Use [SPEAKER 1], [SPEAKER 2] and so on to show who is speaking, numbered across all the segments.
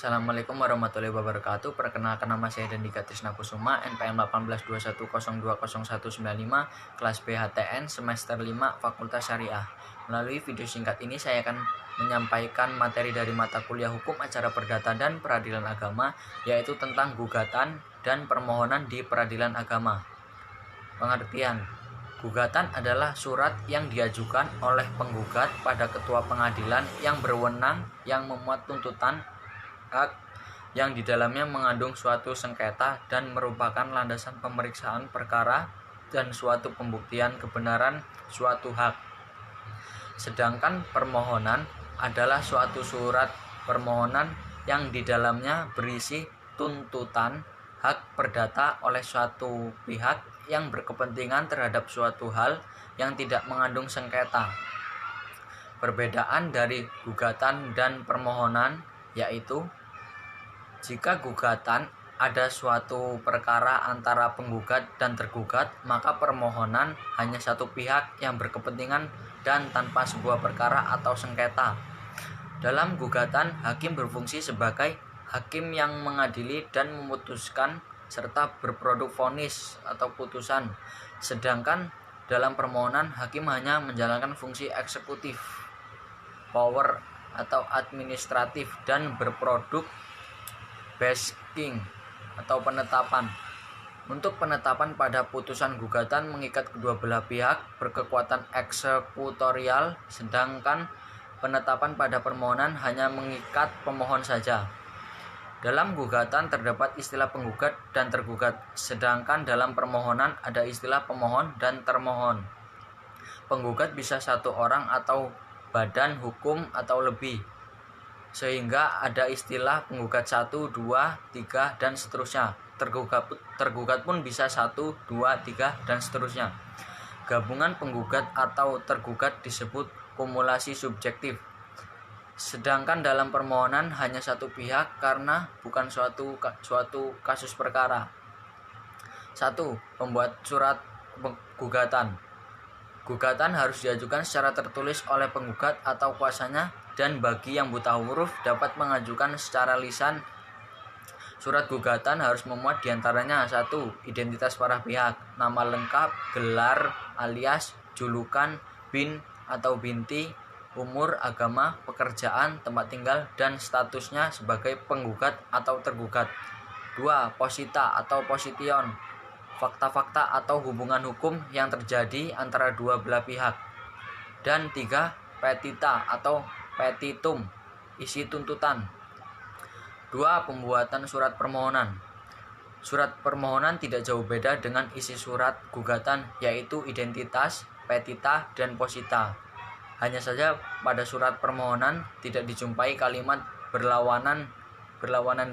[SPEAKER 1] Assalamualaikum warahmatullahi wabarakatuh. Perkenalkan, nama saya Dendika Trisna Kusuma, NPM 1821020195, kelas BHTN semester 5 Fakultas Syariah. Melalui video singkat ini saya akan menyampaikan materi dari mata kuliah Hukum Acara Perdata dan Peradilan Agama, yaitu tentang gugatan dan permohonan di peradilan agama. Pengertian: gugatan adalah surat yang diajukan oleh penggugat pada ketua pengadilan yang berwenang yang memuat tuntutan hak yang di dalamnya mengandung suatu sengketa dan merupakan landasan pemeriksaan perkara dan suatu pembuktian kebenaran suatu hak. Sedangkan permohonan adalah suatu surat permohonan yang di dalamnya berisi tuntutan hak perdata oleh suatu pihak yang berkepentingan terhadap suatu hal yang tidak mengandung sengketa. Perbedaan dari gugatan dan permohonan yaitu, jika gugatan ada suatu perkara antara penggugat dan tergugat, maka permohonan hanya satu pihak yang berkepentingan dan tanpa sebuah perkara atau sengketa. Dalam gugatan, hakim berfungsi sebagai hakim yang mengadili dan memutuskan serta berproduk vonis atau putusan. Sedangkan dalam permohonan, hakim hanya menjalankan fungsi eksekutif, power atau administratif, dan berproduk basking atau penetapan. Untuk penetapan pada putusan gugatan mengikat kedua belah pihak berkekuatan eksekutorial, sedangkan penetapan pada permohonan hanya mengikat pemohon saja. Dalam gugatan terdapat istilah penggugat dan tergugat, sedangkan dalam permohonan ada istilah pemohon dan termohon. Penggugat bisa satu orang atau badan hukum atau lebih, sehingga ada istilah penggugat 1, 2, 3, dan seterusnya. Tergugat pun bisa 1, 2, 3, dan seterusnya. Gabungan penggugat atau tergugat disebut kumulasi subjektif. Sedangkan dalam permohonan hanya satu pihak karena bukan suatu kasus perkara. 1. Pembuat surat gugatan. Gugatan harus diajukan secara tertulis oleh penggugat atau kuasanya, dan bagi yang buta huruf dapat mengajukan secara lisan. Surat gugatan harus memuat diantaranya: 1. Identitas para pihak, nama lengkap, gelar alias, julukan, bin atau binti, umur, agama, pekerjaan, tempat tinggal, dan statusnya sebagai penggugat atau tergugat. 2. Posita atau position, fakta-fakta atau hubungan hukum yang terjadi antara dua belah pihak. Dan 3. Petita atau petitum, isi tuntutan. 2. Pembuatan surat permohonan. Surat permohonan tidak jauh beda dengan isi surat gugatan, yaitu identitas, petita, dan posita. Hanya saja pada surat permohonan tidak dijumpai kalimat berlawanan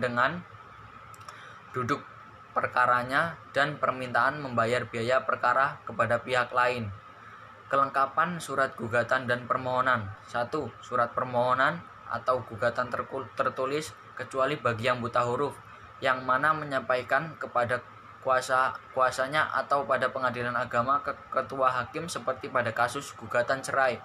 [SPEAKER 1] dengan duduk perkaranya dan permintaan membayar biaya perkara kepada pihak lain. Kelengkapan surat gugatan dan permohonan. 1. Surat permohonan atau gugatan tertulis kecuali bagi yang buta huruf, yang mana menyampaikan kepada kuasanya atau pada pengadilan agama ketua hakim seperti pada kasus gugatan cerai.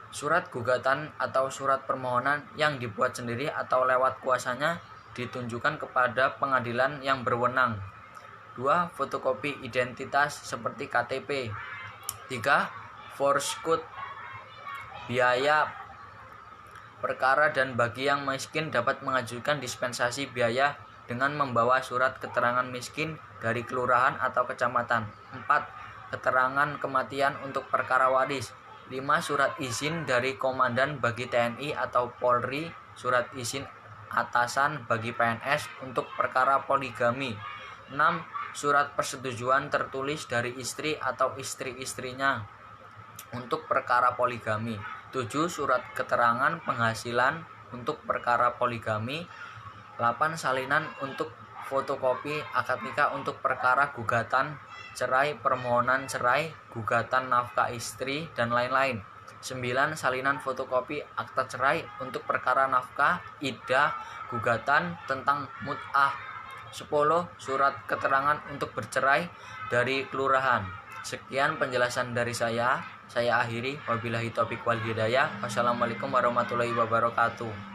[SPEAKER 1] Surat gugatan atau surat permohonan yang dibuat sendiri atau lewat kuasanya ditunjukkan kepada pengadilan yang berwenang. 2. Fotokopi identitas seperti KTP. 3. Forskutt, biaya perkara, dan bagi yang miskin dapat mengajukan dispensasi biaya dengan membawa surat keterangan miskin dari kelurahan atau kecamatan. 4. Keterangan kematian untuk perkara waris. 5. Surat izin dari komandan bagi TNI atau Polri, surat izin atasan bagi PNS untuk perkara poligami. 6. Surat persetujuan tertulis dari istri atau istri-istrinya untuk perkara poligami. 7. Surat keterangan penghasilan untuk perkara poligami. 8. Salinan untuk fotokopi akad nikah untuk perkara gugatan cerai, permohonan cerai, gugatan nafkah istri, dan lain-lain. 9. Salinan fotokopi akta cerai untuk perkara nafkah, iddah, gugatan tentang mut'ah. 10. Surat keterangan untuk bercerai dari kelurahan. Sekian penjelasan dari saya akhiri. Wabillahi taufiq wal hidayah. Wassalamualaikum warahmatullahi wabarakatuh.